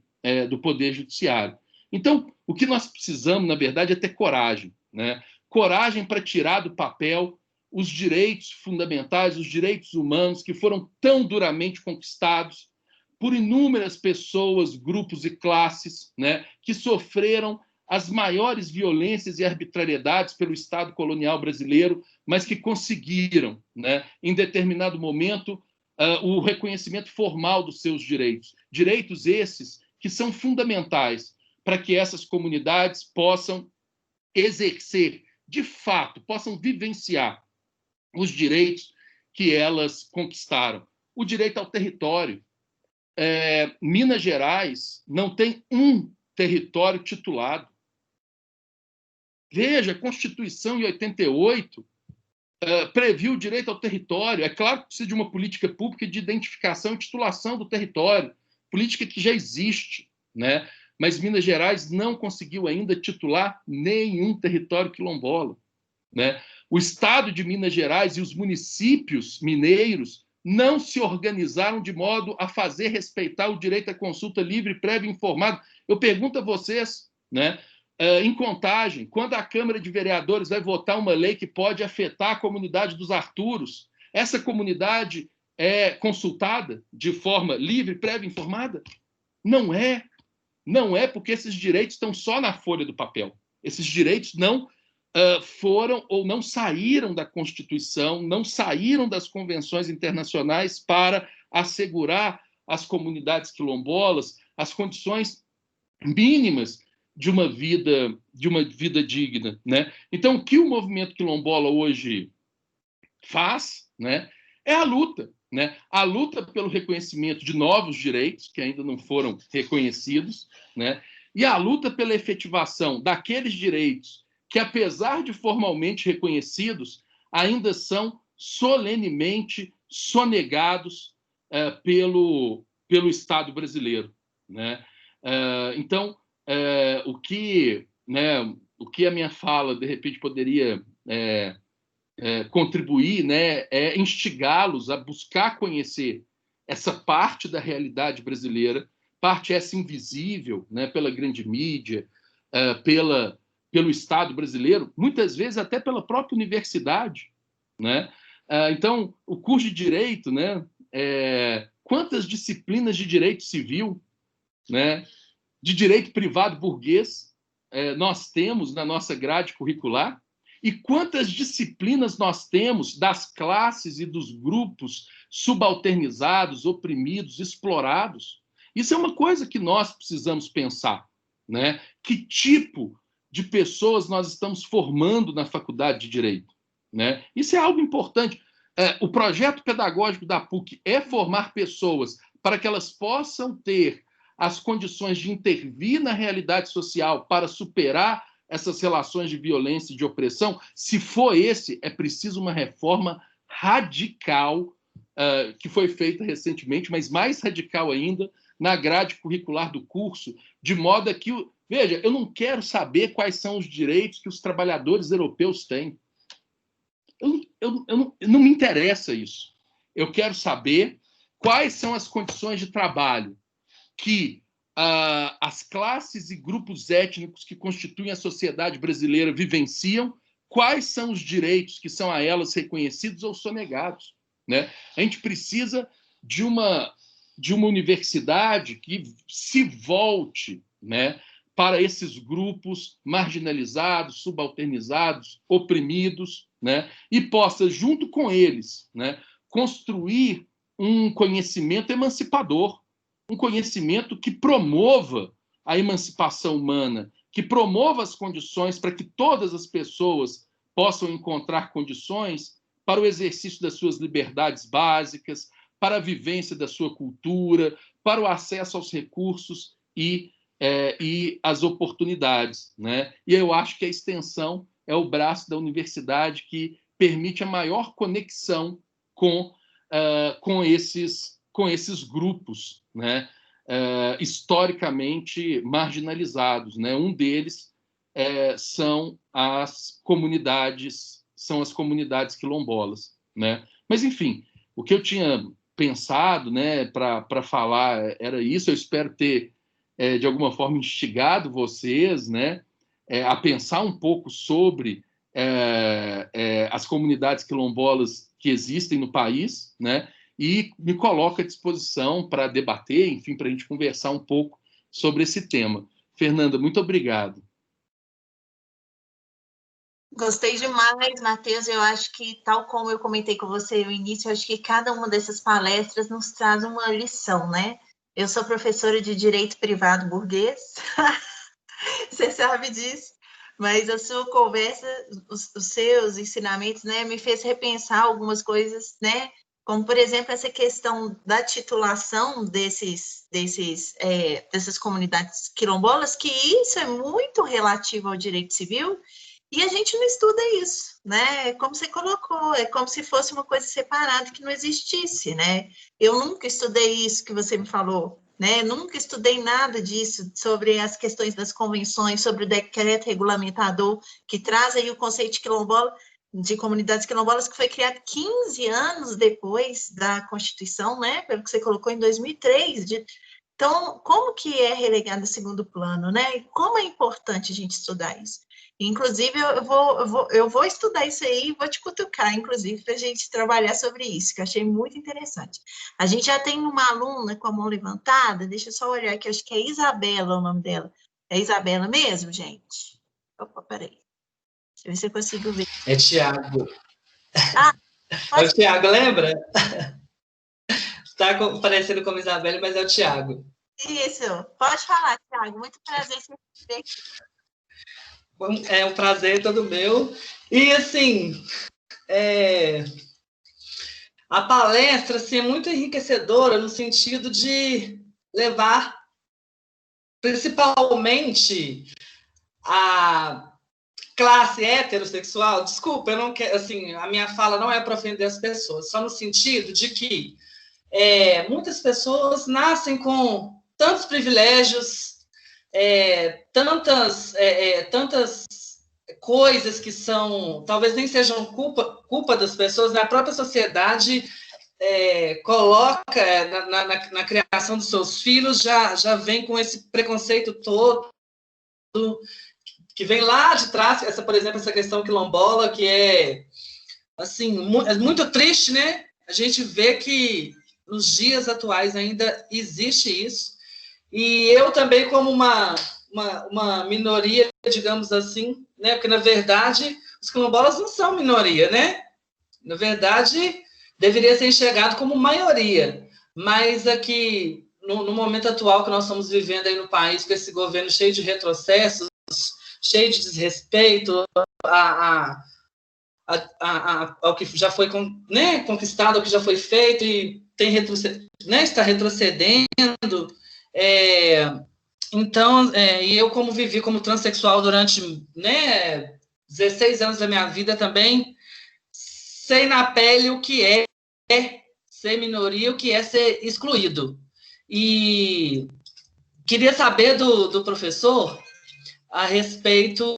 judiciário. Então, o que nós precisamos, na verdade, é ter coragem, né? Coragem para tirar do papel os direitos fundamentais, os direitos humanos que foram tão duramente conquistados por inúmeras pessoas, grupos e classes, né, que sofreram as maiores violências e arbitrariedades pelo Estado colonial brasileiro, mas que conseguiram, né, em determinado momento, o reconhecimento formal dos seus direitos. Direitos esses que são fundamentais para que essas comunidades possam exercer, de fato, possam vivenciar os direitos que elas conquistaram. O direito ao território. Minas Gerais não tem um território titulado. Veja, a Constituição de 88 previu o direito ao território. É claro que precisa de uma política pública de identificação e titulação do território, política que já existe, né? Mas Minas Gerais não conseguiu ainda titular nenhum território quilombola, né? O Estado de Minas Gerais e os municípios mineiros não se organizaram de modo a fazer respeitar o direito à consulta livre, prévia e informada. Eu pergunto a vocês, né, em Contagem, quando a Câmara de Vereadores vai votar uma lei que pode afetar a comunidade dos Arturos, essa comunidade é consultada de forma livre, prévia e informada? Não é. Não é, porque esses direitos estão só na folha do papel. Esses direitos não foram ou não saíram da Constituição, não saíram das convenções internacionais para assegurar às comunidades quilombolas as condições mínimas de uma vida digna, né? Então, o que o movimento quilombola hoje faz, né, é a luta, né? A luta pelo reconhecimento de novos direitos que ainda não foram reconhecidos, né? E a luta pela efetivação daqueles direitos que, apesar de formalmente reconhecidos, ainda são solenemente sonegados pelo Estado brasileiro, né? Então, o que a minha fala, de repente, poderia contribuir, né, é instigá-los a buscar conhecer essa parte da realidade brasileira, parte essa invisível, né, pela grande mídia, pelo Estado brasileiro, muitas vezes até pela própria universidade, né? Então, o curso de Direito, né, quantas disciplinas de Direito Civil, né, de Direito Privado Burguês nós temos na nossa grade curricular, E quantas disciplinas nós temos das classes e dos grupos subalternizados, oprimidos, explorados? Isso é uma coisa que nós precisamos pensar, né? Que tipo de pessoas nós estamos formando na faculdade de Direito, né? Isso é algo importante. O projeto pedagógico da PUC é formar pessoas para que elas possam ter as condições de intervir na realidade social para superar essas relações de violência e de opressão. Se for esse, é preciso uma reforma radical, que foi feita recentemente, mas mais radical ainda, na grade curricular do curso, de modo que... Veja, eu não quero saber quais são os direitos que os trabalhadores europeus têm. Não me interessa isso. Eu quero saber quais são as condições de trabalho que as classes e grupos étnicos que constituem a sociedade brasileira vivenciam, quais são os direitos que são a elas reconhecidos ou sonegados, né? A gente precisa de uma universidade que se volte, né, para esses grupos marginalizados, subalternizados, oprimidos, né, e possa, junto com eles, né, construir um conhecimento emancipador, um conhecimento que promova a emancipação humana, que promova as condições para que todas as pessoas possam encontrar condições para o exercício das suas liberdades básicas, para a vivência da sua cultura, para o acesso aos recursos e as oportunidades, né? E eu acho que a extensão é o braço da universidade que permite a maior conexão com esses grupos, né? Historicamente marginalizados, né? Um deles são as comunidades quilombolas, né? Mas, enfim, o que eu tinha pensado, né, para falar era isso. Eu espero ter, de alguma forma, instigado vocês, né, a pensar um pouco sobre as comunidades quilombolas que existem no país, né, e me coloco à disposição para debater, enfim, para a gente conversar um pouco sobre esse tema. Fernanda, muito obrigado. Gostei demais, Matheus. Eu acho que, tal como eu comentei com você no início, eu acho que cada uma dessas palestras nos traz uma lição, né? Eu sou professora de Direito Privado Burguês, você sabe disso, mas a sua conversa, os seus ensinamentos, né, me fez repensar algumas coisas, né? Como, por exemplo, essa questão da titulação dessas comunidades quilombolas, que isso é muito relativo ao direito civil, e a gente não estuda isso, né? Como você colocou, é como se fosse uma coisa separada que não existisse, né? Eu nunca estudei isso que você me falou, né? Nunca estudei nada disso, sobre as questões das convenções, sobre o decreto regulamentador, que traz aí o conceito de quilombola, de comunidades quilombolas, que foi criado 15 anos depois da Constituição, né? Pelo que você colocou em 2003. Então, como que é relegado a segundo plano, né? E como é importante a gente estudar isso? Inclusive, eu vou estudar isso aí e vou te cutucar, inclusive, para a gente trabalhar sobre isso, que eu achei muito interessante. A gente já tem uma aluna com a mão levantada, deixa eu só olhar aqui, acho que é Isabela o nome dela. É Isabela mesmo, gente? Opa, peraí. Deixa eu ver se eu consigo ver. É Tiago. Ah, é o Tiago, lembra? Está parecendo como Isabela, mas é o Tiago. Isso, pode falar, Tiago. Muito prazer em te ver aqui. É um prazer todo meu. E, assim, a palestra assim, é muito enriquecedora no sentido de levar, principalmente, a classe heterossexual. Desculpa, eu não quero, assim, a minha fala não é para ofender as pessoas, só no sentido de que muitas pessoas nascem com tantos privilégios, tantas coisas que são, talvez nem sejam culpa das pessoas, né? A própria sociedade coloca na criação dos seus filhos, já vem com esse preconceito todo, que vem lá de trás, por exemplo, essa questão quilombola, que é, assim, muito triste, né? A gente vê que nos dias atuais ainda existe isso. E eu também, como uma minoria, digamos assim, né? Porque, na verdade, os quilombolas não são minoria, né? Na verdade, deveria ser enxergado como maioria. Mas aqui, no momento atual que nós estamos vivendo aí no país, com esse governo cheio de retrocessos, cheio de desrespeito ao que já foi, né, conquistado, ao que já foi feito e né, está retrocedendo. Então, e eu, como vivi como transexual durante, né, 16 anos da minha vida também, sei na pele o que é ser minoria, o que é ser excluído. E queria saber do professor a respeito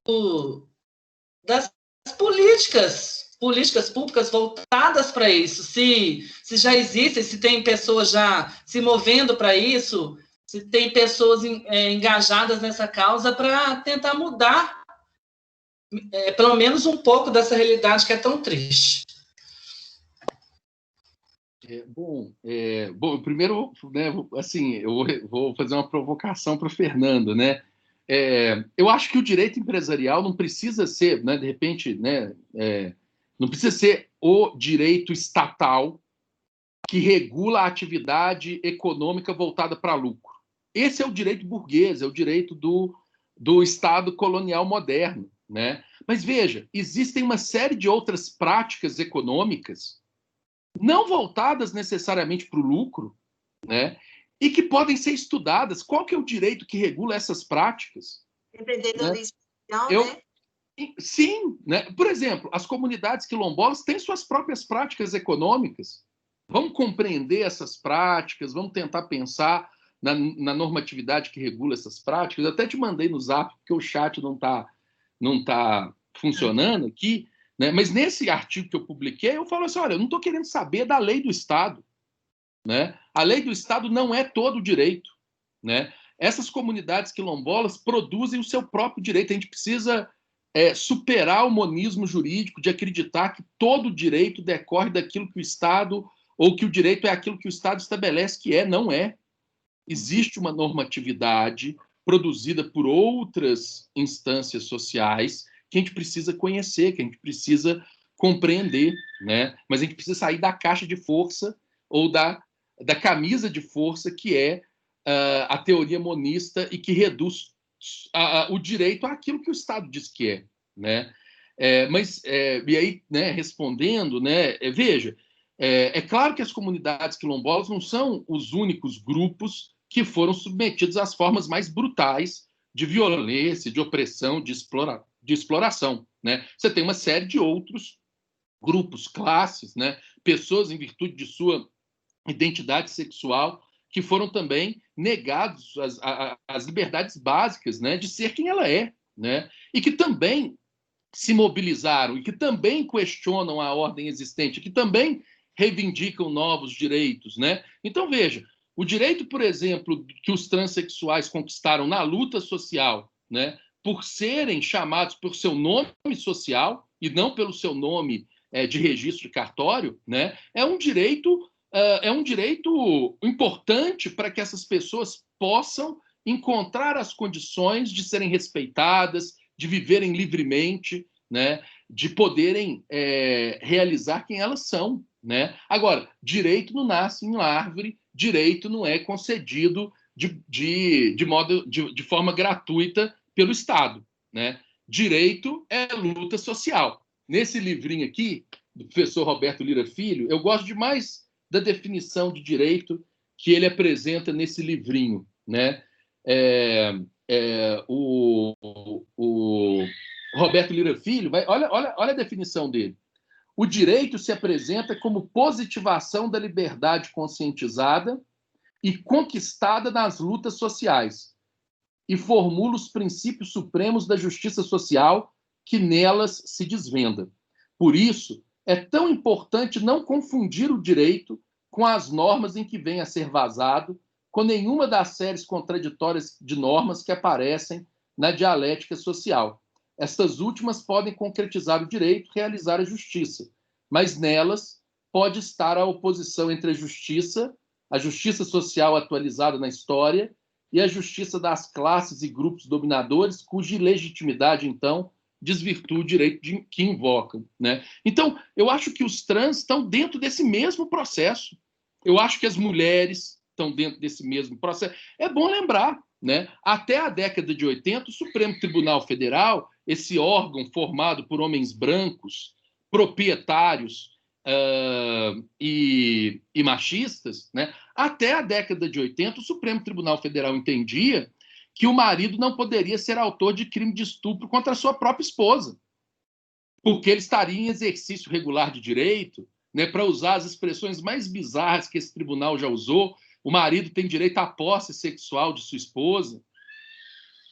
das políticas públicas voltadas para isso, se já existem, se tem pessoas já se movendo para isso, se tem pessoas engajadas nessa causa para tentar mudar, pelo menos um pouco dessa realidade que é tão triste. Bom, primeiro, né, assim, eu vou fazer uma provocação para o Fernando, né? Eu acho que o direito empresarial não precisa ser, né, de repente, né, não precisa ser o direito estatal que regula a atividade econômica voltada para lucro. Esse é o direito burguês, é o direito do Estado colonial moderno, né? Mas veja, existem uma série de outras práticas econômicas não voltadas necessariamente para o lucro, né? E que podem ser estudadas. Qual que é o direito que regula essas práticas? Empreendedorismo social, né? Sim, né? Por exemplo, as comunidades quilombolas têm suas próprias práticas econômicas. Vamos compreender essas práticas, vamos tentar pensar na normatividade que regula essas práticas. Eu até te mandei no Zap, porque o chat não tá funcionando aqui, né? Mas nesse artigo que eu publiquei, eu falo assim, olha, eu não estou querendo saber da lei do Estado, né? A lei do Estado não é todo o direito, né? Essas comunidades quilombolas produzem o seu próprio direito. A gente precisa superar o monismo jurídico de acreditar que todo direito decorre daquilo que o Estado, ou que o direito é aquilo que o Estado estabelece que não é. Existe uma normatividade produzida por outras instâncias sociais que a gente precisa conhecer, que a gente precisa compreender, né? Mas a gente precisa sair da caixa de força ou da camisa de força que é a teoria monista e que reduz o direito àquilo que o Estado diz que é, né? E aí, né, respondendo, né, veja, é claro que as comunidades quilombolas não são os únicos grupos que foram submetidos às formas mais brutais de violência, de opressão, de exploração, né? Você tem uma série de outros grupos, classes, né? Pessoas em virtude de sua identidade sexual que foram também negados as liberdades básicas, né? De ser quem ela é, né? E que também se mobilizaram e que também questionam a ordem existente, que também reivindicam novos direitos, né? Então, veja, o direito, por exemplo, que os transexuais conquistaram na luta social, né, por serem chamados por seu nome social e não pelo seu nome de registro de cartório, né, é um direito importante para que essas pessoas possam encontrar as condições de serem respeitadas, de viverem livremente, né, de poderem realizar quem elas são, né? Agora, direito não nasce em árvore, direito não é concedido de forma gratuita pelo Estado, né? Direito é luta social. Nesse livrinho aqui, do professor Roberto Lira Filho, eu gosto demais da definição de direito que ele apresenta nesse livrinho, né? O Roberto Lira Filho, olha a definição dele. O direito se apresenta como positivação da liberdade conscientizada e conquistada nas lutas sociais e formula os princípios supremos da justiça social que nelas se desvenda. Por isso, é tão importante não confundir o direito com as normas em que vem a ser vazado, com nenhuma das séries contraditórias de normas que aparecem na dialética social. Estas últimas podem concretizar o direito, realizar a justiça, mas nelas pode estar a oposição entre a justiça social atualizada na história, e a justiça das classes e grupos dominadores, cuja legitimidade, então, desvirtua o direito que invocam, né? Então, eu acho que os trans estão dentro desse mesmo processo. Eu acho que as mulheres estão dentro desse mesmo processo. É bom lembrar, né? Até a década de 80, o Supremo Tribunal Federal, esse órgão formado por homens brancos, proprietários e machistas, né? Até a década de 80, o Supremo Tribunal Federal entendia que o marido não poderia ser autor de crime de estupro contra a sua própria esposa, porque ele estaria em exercício regular de direito, né? Para usar as expressões mais bizarras que esse tribunal já usou, o marido tem direito à posse sexual de sua esposa.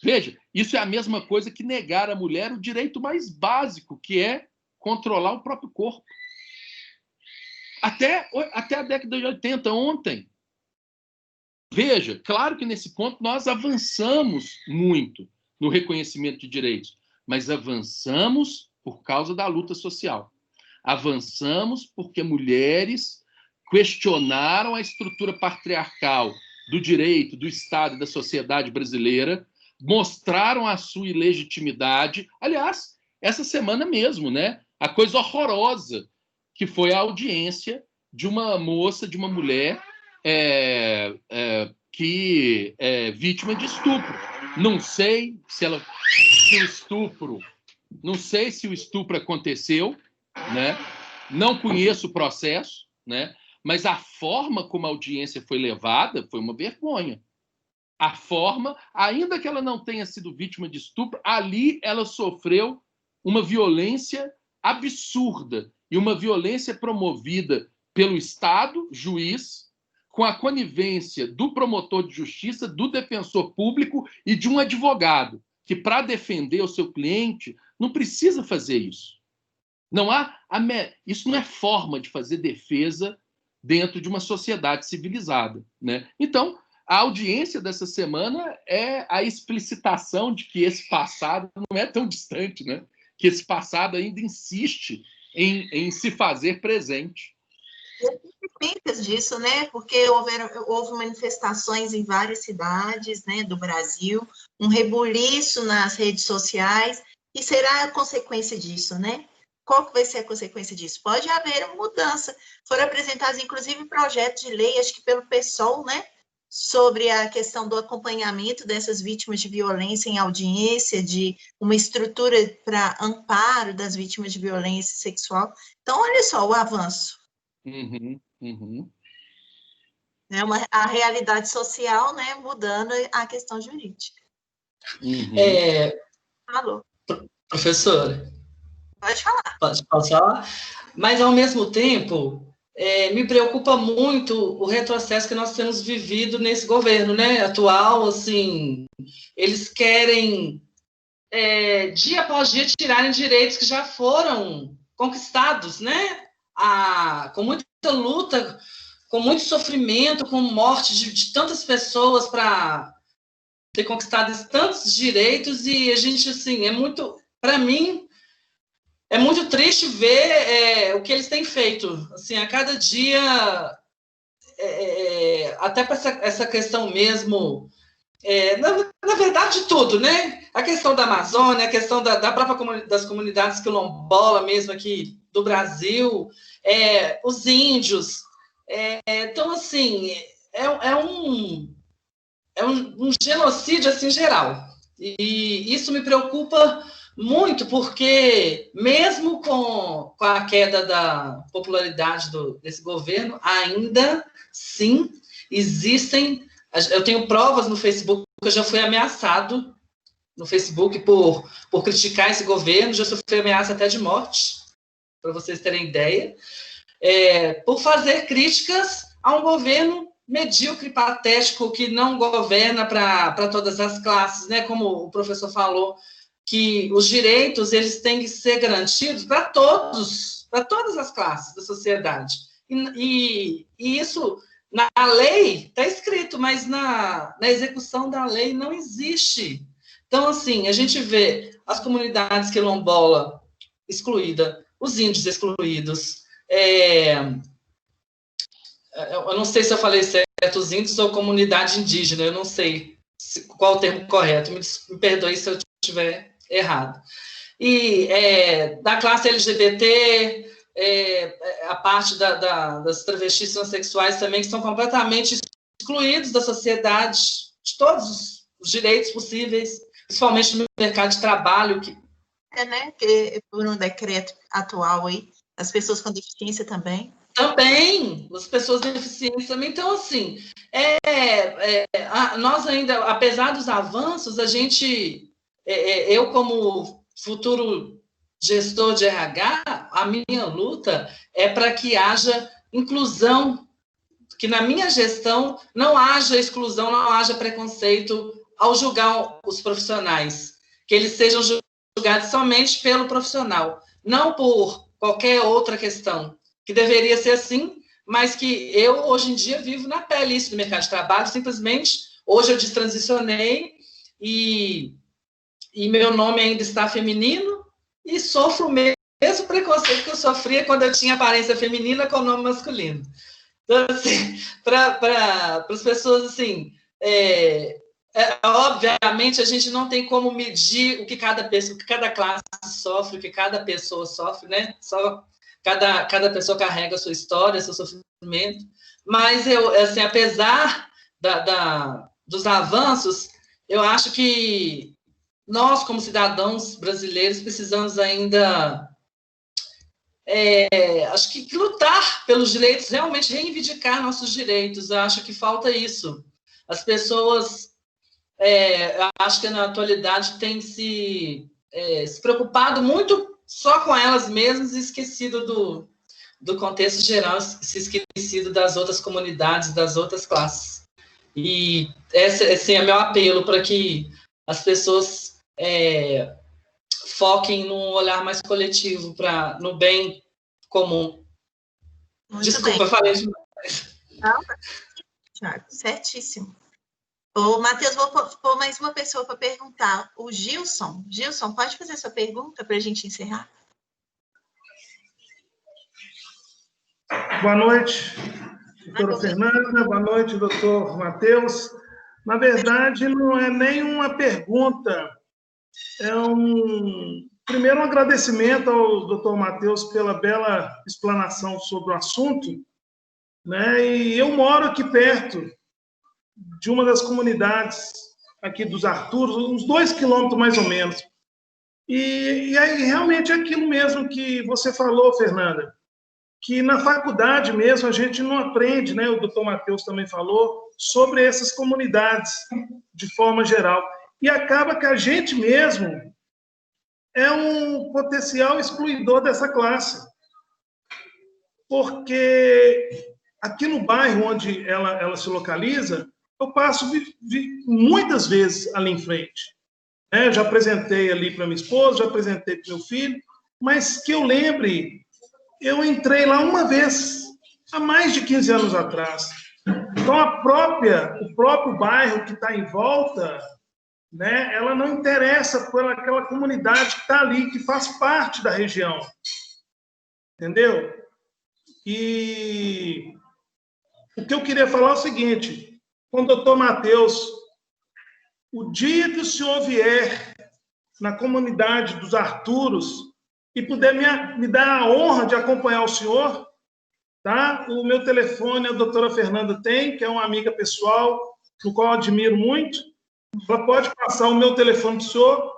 Veja, isso é a mesma coisa que negar à mulher o direito mais básico, que é controlar o próprio corpo. Até a década de 80, ontem. Veja, claro que nesse ponto nós avançamos muito no reconhecimento de direitos, mas avançamos por causa da luta social. Avançamos porque mulheres questionaram a estrutura patriarcal do direito, do Estado e da sociedade brasileira, mostraram a sua ilegitimidade. Aliás, essa semana mesmo, né? A coisa horrorosa que foi a audiência de uma moça, de uma mulher que é vítima de estupro. Não sei se o estupro aconteceu, né? Não conheço o processo, né? Mas a forma como a audiência foi levada foi uma vergonha. A forma, ainda que ela não tenha sido vítima de estupro, ali ela sofreu uma violência absurda e uma violência promovida pelo Estado, juiz, com a conivência do promotor de justiça, do defensor público e de um advogado, que, para defender o seu cliente, não precisa fazer isso. Isso não é forma de fazer defesa dentro de uma sociedade civilizada, né? Então, a audiência dessa semana é a explicitação de que esse passado não é tão distante, né? Que esse passado ainda insiste em se fazer presente. Explicas disso, né? Porque houve manifestações em várias cidades, né, do Brasil, um rebuliço nas redes sociais, e será a consequência disso, né? Qual que vai ser a consequência disso? Pode haver uma mudança. Foram apresentados, inclusive, projetos de lei, acho que pelo PSOL, né? Sobre a questão do acompanhamento dessas vítimas de violência em audiência, de uma estrutura para amparo das vítimas de violência sexual. Então, olha só o avanço. A realidade social, né, mudando a questão jurídica. Alô? Professora? Pode falar. Posso falar? Mas, ao mesmo tempo, me preocupa muito o retrocesso que nós temos vivido nesse governo, né, atual. Assim, eles querem, dia após dia, tirarem direitos que já foram conquistados, né, com muita luta, com muito sofrimento, com morte de tantas pessoas para ter conquistado tantos direitos. E a gente, assim, para mim, é muito triste ver o que eles têm feito. Assim, a cada dia, até para essa questão mesmo, na verdade, de tudo, né? A questão da Amazônia, a questão da própria das comunidades quilombola mesmo aqui do Brasil, os índios. Então, assim, é um genocídio, assim, geral. E isso me preocupa muito, porque mesmo com a queda da popularidade desse governo, ainda, sim, existem... Eu tenho provas no Facebook, que eu já fui ameaçado no Facebook por criticar esse governo, já sofri ameaça até de morte, para vocês terem ideia, por fazer críticas a um governo medíocre, patético, que não governa para todas as classes, né? Como o professor falou, que os direitos eles têm que ser garantidos para todas as classes da sociedade. E isso, na lei, está escrito, mas na execução da lei não existe. Então, assim, a gente vê as comunidades quilombola excluída, os índios excluídos. Eu não sei se eu falei certo, os índios ou comunidade indígena, eu não sei qual o termo correto, me perdoe se eu estiver errado. e da classe LGBT, a parte das travestis transexuais também, que são completamente excluídos da sociedade, de todos os direitos possíveis, principalmente no mercado de trabalho. Né? Que por um decreto atual aí, as pessoas com deficiência também. Também, as pessoas deficientes também. Então, assim, nós ainda, apesar dos avanços, a gente, eu como futuro gestor de RH, a minha luta é para que haja inclusão, que na minha gestão não haja exclusão, não haja preconceito ao julgar os profissionais, que eles sejam julgados somente pelo profissional, não por qualquer outra questão, que deveria ser assim, mas que eu, hoje em dia, vivo na pele isso do mercado de trabalho, simplesmente, hoje eu destransicionei e meu nome ainda está feminino e sofro o mesmo preconceito que eu sofria quando eu tinha aparência feminina com o nome masculino. Então, assim, para as pessoas, assim, obviamente, a gente não tem como medir o que cada classe sofre, o que cada pessoa sofre, né? Só cada pessoa carrega a sua história, seu sofrimento. Mas, assim, apesar dos avanços, eu acho que nós, como cidadãos brasileiros, precisamos ainda, acho que lutar pelos direitos, realmente reivindicar nossos direitos. Eu acho que falta isso. As pessoas, acho que na atualidade têm se preocupado muito só com elas mesmas e esquecido do contexto geral, se esquecido das outras comunidades, das outras classes. E esse é meu apelo para que as pessoas foquem num olhar mais coletivo, no bem comum. Muito Desculpa, bem. falei demais. Não, Thiago, certíssimo. Ô, Matheus, vou pôr mais uma pessoa para perguntar. O Gilson. Gilson, pode fazer sua pergunta para a gente encerrar? Boa noite, doutora Fernanda. Boa noite, doutor Matheus. Na verdade, não é nem uma pergunta. Primeiro, um agradecimento ao doutor Matheus pela bela explanação sobre o assunto, né? E eu moro aqui perto de uma das comunidades aqui dos Arturos, uns 2 quilômetros mais ou menos. E aí, realmente, é aquilo mesmo que você falou, Fernanda, que na faculdade mesmo a gente não aprende, né? O doutor Matheus também falou, sobre essas comunidades de forma geral. E acaba que a gente mesmo é um potencial excluidor dessa classe. Porque aqui no bairro onde ela se localiza, eu passo muitas vezes ali em frente. Eu já apresentei ali para minha esposa, já apresentei para meu filho, mas que eu lembre, eu entrei lá uma vez, há mais de 15 anos atrás. Então, o próprio bairro que está em volta, né, ela não interessa por aquela comunidade que está ali, que faz parte da região. Entendeu? E o que eu queria falar é o seguinte, com o doutor Matheus, o dia que o senhor vier na comunidade dos Arturos e puder me dar a honra de acompanhar o senhor, tá? O meu telefone a doutora Fernanda tem, que é uma amiga pessoal, do qual eu admiro muito. Ela pode passar o meu telefone para o senhor.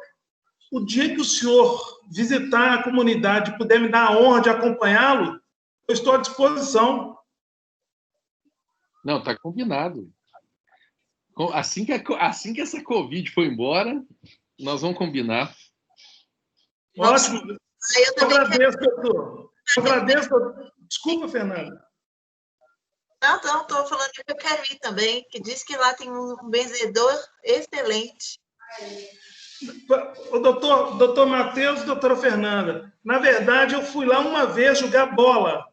O dia que o senhor visitar a comunidade e puder me dar a honra de acompanhá-lo, eu estou à disposição. Não, está combinado. Assim que essa Covid for embora, nós vamos combinar. Ótimo. Eu agradeço, doutor. Agradeço, doutor. Desculpa, Fernanda. Não, estou falando que eu quero ir também, que diz que lá tem um benzedor excelente. O doutor Matheus e doutora Fernanda, na verdade, eu fui lá uma vez jogar bola.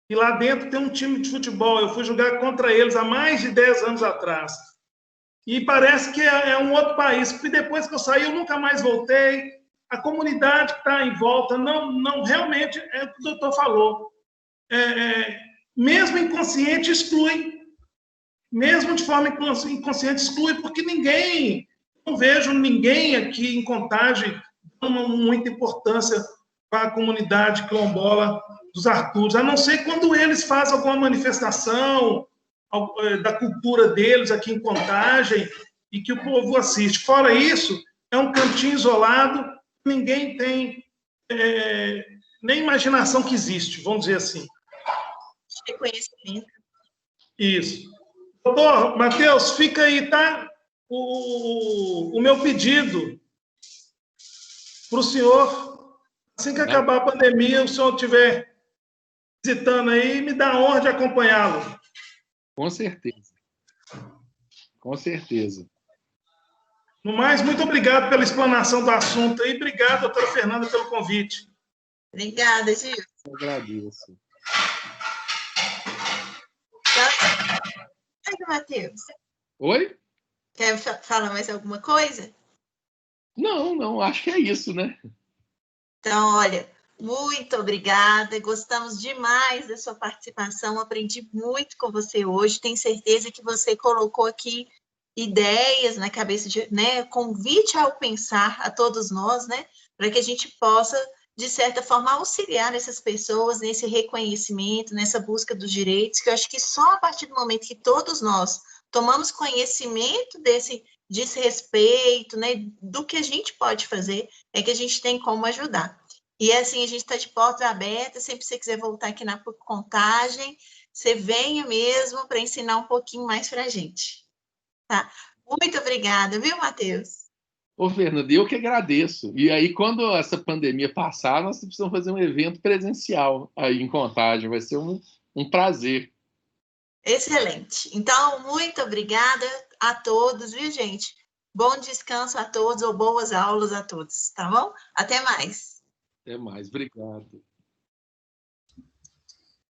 E lá dentro tem um time de futebol. Eu fui jogar contra eles há mais de 10 anos atrás. E parece que é um outro país. Porque depois que eu saí, eu nunca mais voltei. A comunidade que está em volta, não realmente é o que o doutor falou. Mesmo inconsciente, exclui. Mesmo de forma inconsciente, exclui, porque não vejo ninguém aqui em Contagem muita importância para a comunidade quilombola dos Arturos, a não ser quando eles fazem alguma manifestação da cultura deles aqui em Contagem e que o povo assiste. Fora isso, é um cantinho isolado, ninguém tem nem imaginação que existe, vamos dizer assim. Reconhecimento. Isso. Doutor Matheus, fica aí, tá? O meu pedido para o senhor, assim que acabar a pandemia, o senhor estiver visitando aí, me dá a honra de acompanhá-lo. Com certeza. Com certeza. No mais, muito obrigado pela explanação do assunto aí. Obrigado, doutora Fernanda, pelo convite. Obrigada, Gil. Eu agradeço. Matheus. Oi? Quer falar mais alguma coisa? Não, acho que é isso, né? Então, olha, muito obrigada, gostamos demais da sua participação, aprendi muito com você hoje, tenho certeza que você colocou aqui ideias na cabeça, né, convite ao pensar a todos nós, né, para que a gente possa, de certa forma, auxiliar essas pessoas nesse reconhecimento, nessa busca dos direitos, que eu acho que só a partir do momento que todos nós tomamos conhecimento desse desrespeito, né, do que a gente pode fazer, é que a gente tem como ajudar. E assim, a gente está de portas abertas, sempre que você quiser voltar aqui na Contagem, você venha mesmo para ensinar um pouquinho mais para a gente. Tá? Muito obrigada, viu, Matheus? Ô, Fernanda, eu que agradeço. E aí, quando essa pandemia passar, nós precisamos fazer um evento presencial aí em Contagem. Vai ser um prazer. Excelente. Então, muito obrigada a todos, viu, gente? Bom descanso a todos ou boas aulas a todos, tá bom? Até mais. Até mais. Obrigado.